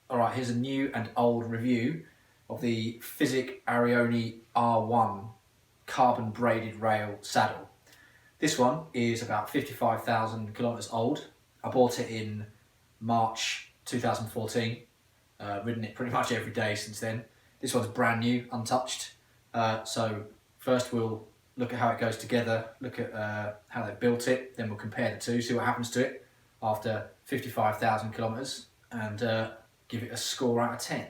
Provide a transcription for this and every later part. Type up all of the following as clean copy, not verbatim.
Alright, here's a new and old review of the Fizik Arione R1 carbon braided rail saddle. This one is about 55,000 kilometers old. I bought it in March 2014, ridden it pretty much every day since then. This one's brand new, untouched. So first we'll look at how it goes together, look at how they built it, then we'll compare the two, see what happens to it after 55,000 kilometers, and give it a score out of 10.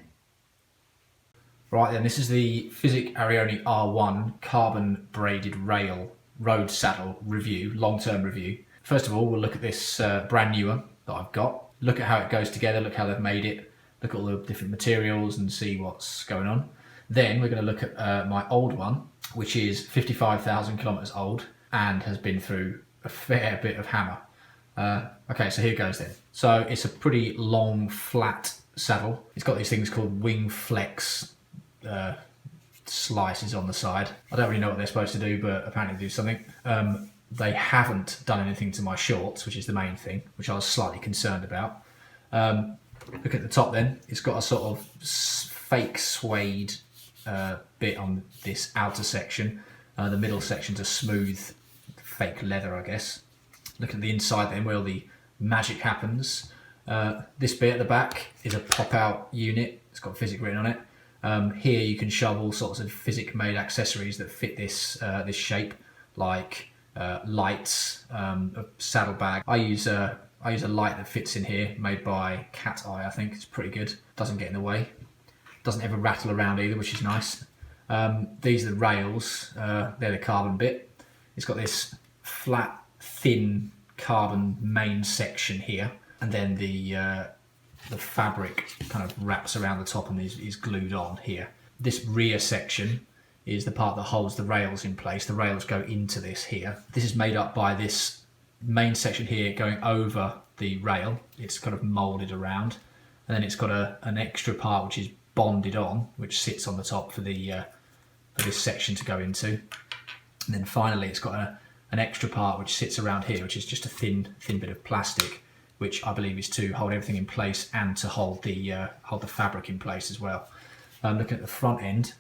Right then, this is the Fizik Arione R1 carbon braided rail road saddle review, long-term review. First of all, we'll look at this brand new one that I've got, look at how it goes together, look how they've made it, look at all the different materials and see what's going on. Then we're going to look at my old one, which is 55,000 kilometers old and has been through a fair bit of hammer. Okay, so here goes then. So it's a pretty long, flat saddle. It's got these things called wing flex slices on the side. I don't really know what they're supposed to do, but apparently they do something. They haven't done anything to my shorts, which is the main thing, which I was slightly concerned about. Look at the top then. It's got a sort of fake suede bit on this outer section. The middle section's a smooth fake leather, I guess. Look at the inside then, where all the magic happens. This bit at the back is a pop-out unit. It's got Fizik written on it. Here you can shove all sorts of Fizik-made accessories that fit this this shape, like lights, a saddlebag. I use a light that fits in here, made by Cat Eye. I think it's pretty good. Doesn't get in the way. Doesn't ever rattle around either, which is nice. These are the rails. They're the carbon bit. It's got this flat, thin carbon main section here, and then the fabric kind of wraps around the top and is glued on here. This rear section is the part that holds the rails in place. The rails go into this here. This is made up by this main section here going over the rail. It's kind of molded around, and then it's got an extra part which is bonded on, which sits on the top for this section to go into. And then finally it's got an extra part which sits around here, which is just a thin bit of plastic, which I believe is to hold everything in place and to hold the fabric in place as well. Looking at the front end,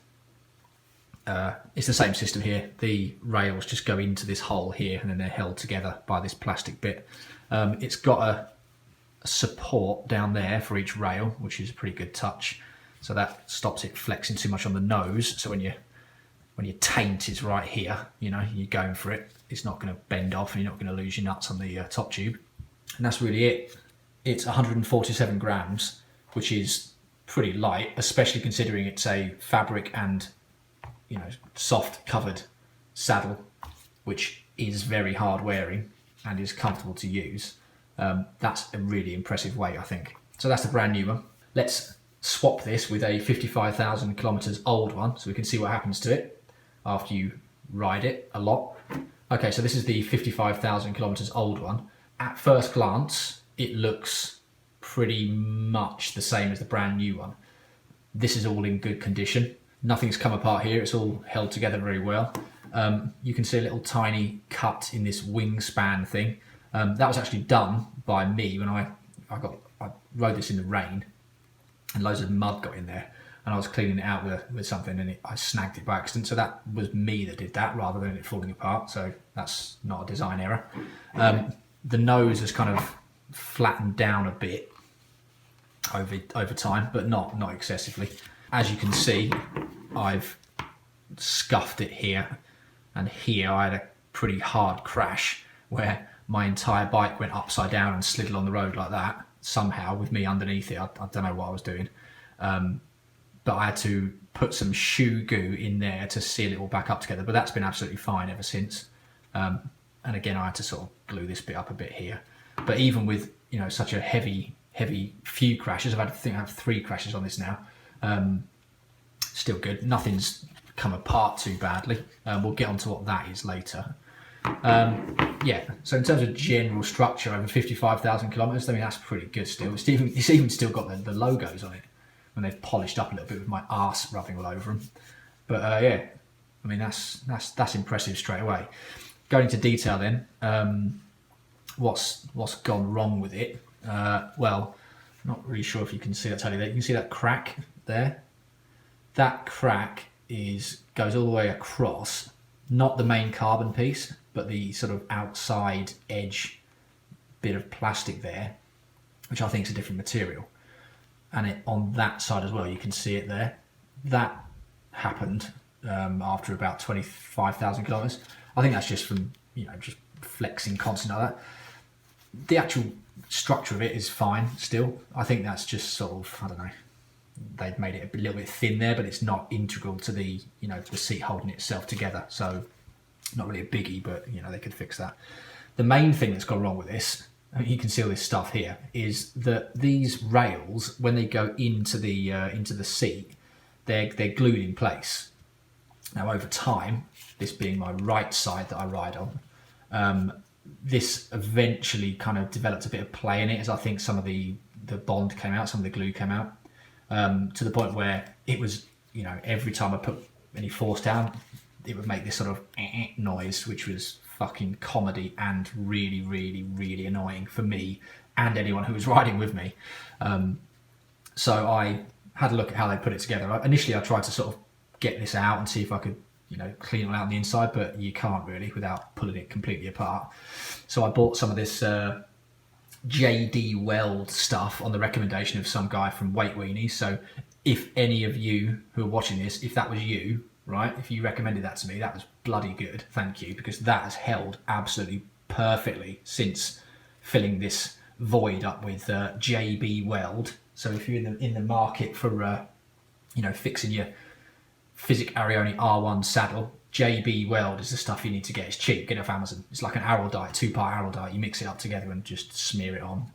it's the same system here. The rails just go into this hole here, and then they're held together by this plastic bit. It's got a support down there for each rail, which is a pretty good touch. So that stops it flexing too much on the nose. So when your taint is right here, you know, you're going for it, it's not going to bend off and you're not going to lose your nuts on the top tube. And that's really it. It's 147 grams, which is pretty light, especially considering it's a fabric and, you know, soft covered saddle, which is very hard wearing and is comfortable to use. That's a really impressive weight, I think. So that's the brand new one. Let's swap this with a 55,000 kilometers old one so we can see what happens to it after you ride it a lot. Okay, so this is the 55,000 kilometers old one. At first glance, it looks pretty much the same as the brand new one. This is all in good condition. Nothing's come apart here. It's all held together very well. You can see a little tiny cut in this wingspan thing. That was actually done by me when I rode this in the rain, and loads of mud got in there, and I was cleaning it out with something, and I snagged it by accident. So that was me that did that rather than it falling apart. So that's not a design error. The nose has kind of flattened down a bit over time, but not excessively. As you can see, I've scuffed it here, and here I had a pretty hard crash where my entire bike went upside down and slid along the road like that, somehow, with me underneath it. I don't know what I was doing. But I had to put some shoe goo in there to seal it all back up together, but that's been absolutely fine ever since. And again, I had to sort of glue this bit up a bit here. But even with, you know, such a heavy few crashes, I have 3 crashes on this now. Still good. Nothing's come apart too badly. We'll get onto what that is later. Yeah, so in terms of general structure over 55,000 kilometers, I mean, that's pretty good still. It's even still got the logos on it when they've polished up a little bit with my arse rubbing all over them. But yeah, I mean, that's impressive straight away. Going into detail then, what's gone wrong with it? Well, Not really sure if you can see that totally there. You can see that crack there. That crack goes all the way across, not the main carbon piece, but the sort of outside edge bit of plastic there, which I think is a different material. And on that side as well, you can see it there. That happened after about 25,000 kilometers. I think that's just from, just flexing constantly like that. The actual structure of it is fine still. I think that's just sort of, I don't know, they've made it a little bit thin there, but it's not integral to the, the seat holding itself together. So not really a biggie, but they could fix that. The main thing that's gone wrong with this, I mean, you can see all this stuff here, is that these rails, when they go into the seat, they're glued in place. Now over time, this being my right side that I ride on, this eventually kind of developed a bit of play in it, as I think some of the bond came out, some of the glue came out, to the point where it was, every time I put any force down, it would make this sort of noise, which was fucking comedy and really, really, really annoying for me and anyone who was riding with me. So I had a look at how they put it together. Initially, I tried to sort of get this out and see if I could, clean it out on the inside, but you can't really without pulling it completely apart. So I bought some of this JD Weld stuff on the recommendation of some guy from Weight Weenies. So if any of you who are watching this, if that was you, right, if you recommended that to me, that was bloody good. Thank you, because that has held absolutely perfectly since filling this void up with JB Weld. So if you're in the market for fixing your Fizik Arione R1 saddle, JB Weld is the stuff you need to get. It's cheap, get it off Amazon. It's like an araldite, 2-part araldite. You mix it up together and just smear it on.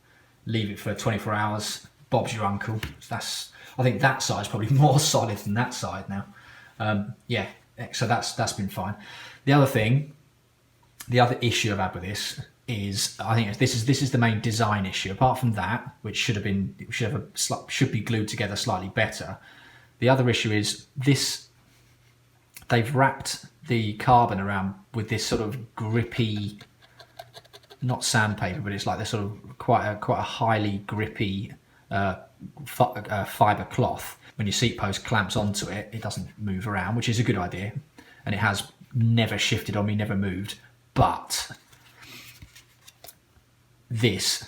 Leave it for 24 hours. Bob's your uncle. I think that side's probably more solid than that side now. So that's been fine. The other issue I've had with this is, I think this is the main design issue. Apart from that, which should be glued together slightly better. The other issue is this. They've wrapped the carbon around with this sort of grippy, not sandpaper, but it's like this sort of quite a highly grippy fibre cloth. When your seat post clamps onto it, it doesn't move around, which is a good idea. And it has never shifted on me, never moved. But they've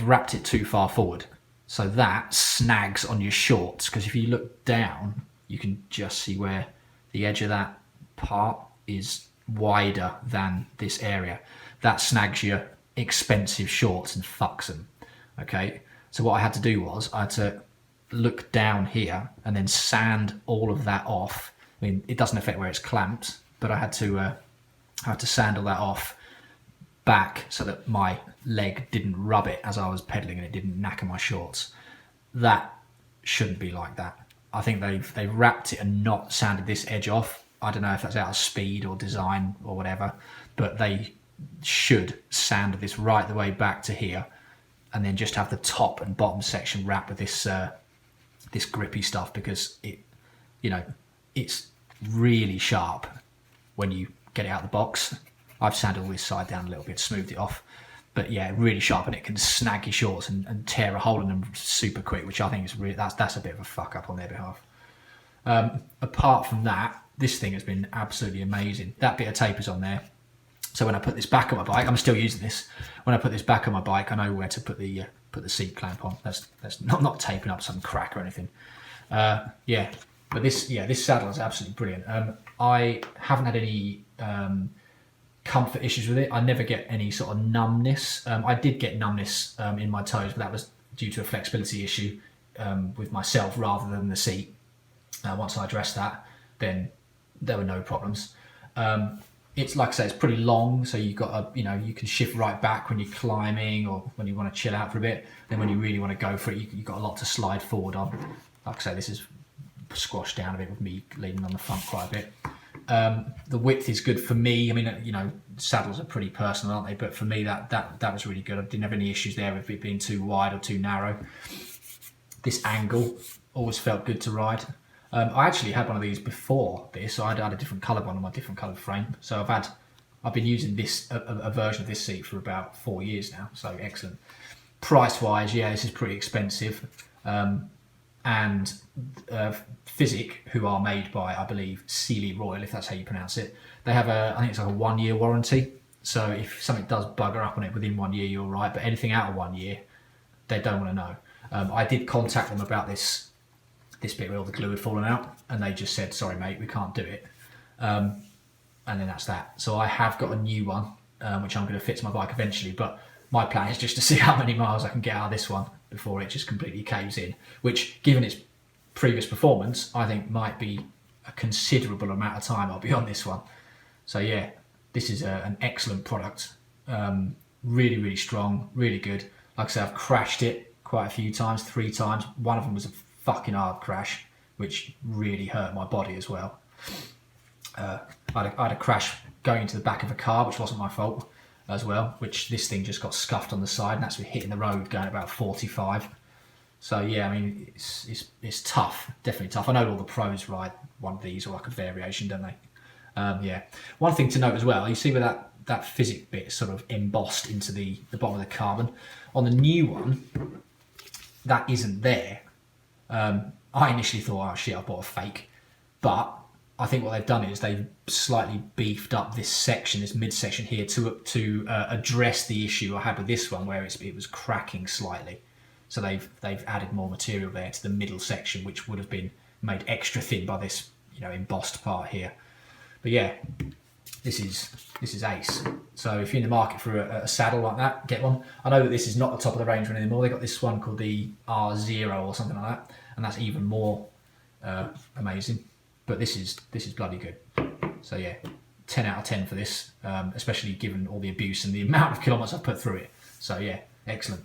wrapped it too far forward. So that snags on your shorts, because if you look down, you can just see where the edge of that part is wider than this area. That snags your expensive shorts and fucks them. Okay, so what I had to do was I had to look down here and then sand all of that off. I mean, it doesn't affect where it's clamped, but I had to sand all that off back so that my leg didn't rub it as I was pedaling and it didn't knacker my shorts. That shouldn't be like that. I think they've wrapped it and not sanded this edge off. I don't know if that's out of speed or design or whatever, but they should sand this right the way back to here, and then just have the top and bottom section wrapped with this grippy stuff, because it's really sharp when you get it out of the box. I've sanded all this side down a little bit, smoothed it off, but yeah, really sharp, and it can snag your shorts and tear a hole in them super quick, which I think is really, that's a bit of a fuck up on their behalf. Apart from that, this thing has been absolutely amazing. That bit of tape is on there, so when I put this back on my bike, I'm still using this. When I put this back on my bike, I know where to put the seat clamp on. That's not taping up some crack or anything. But this saddle is absolutely brilliant. I haven't had any comfort issues with it. I never get any sort of numbness. I did get numbness in my toes, but that was due to a flexibility issue with myself rather than the seat. Once I addressed that, then there were no problems. It's like I say, it's pretty long, so you've got you can shift right back when you're climbing or when you want to chill out for a bit. Then when you really want to go for it, you've got a lot to slide forward on. Like I say, this is squashed down a bit with me leaning on the front quite a bit. The width is good for me. I mean, saddles are pretty personal, aren't they? But for me, that was really good. I didn't have any issues there with it being too wide or too narrow. This angle always felt good to ride. I actually had one of these before this, so I had a different colour one on my different coloured frame. So I've been using this a version of this seat for about 4 years now. So excellent. price wise, yeah, this is pretty expensive. And Fizik, who are made by, I believe, Sealy Royal, if that's how you pronounce it, they have I think it's like a 1 year warranty. So if something does bugger up on it within 1 year, you're right. But anything out of 1 year, they don't want to know. I did contact them about this bit where all the glue had fallen out, and they just said, sorry mate, we can't do it. And then that's that. So I have got a new one, which I'm going to fit to my bike eventually, but my plan is just to see how many miles I can get out of this one before it just completely caves in, which, given its previous performance, I think might be a considerable amount of time I'll be on this one. So yeah, this is an excellent product. Really, really strong, really good. Like I said, I've crashed it quite a few times, 3 times. One of them was a fucking hard crash, which really hurt my body as well. I had a crash going into the back of a car, which wasn't my fault as well, which this thing just got scuffed on the side, and that's with hitting the road going about 45. So yeah, I mean, it's tough, definitely tough. I know all the pros ride one of these or like a variation, don't they? Yeah. One thing to note as well, you see where that Fizik bit is sort of embossed into the bottom of the carbon. On the new one, that isn't there. I initially thought, oh shit, I bought a fake, but I think what they've done is they've slightly beefed up this section, this midsection here, to address the issue I had with this one, where it was cracking slightly. So they've added more material there to the middle section, which would have been made extra thin by this, embossed part here. But yeah, this is ace. So if you're in the market for a saddle like that, get one. I know that this is not the top of the range one anymore. They got this one called the R0 or something like that, and that's even more amazing. But this is bloody good. So yeah, 10 out of 10 for this, especially given all the abuse and the amount of kilometers I've put through it. So yeah, excellent.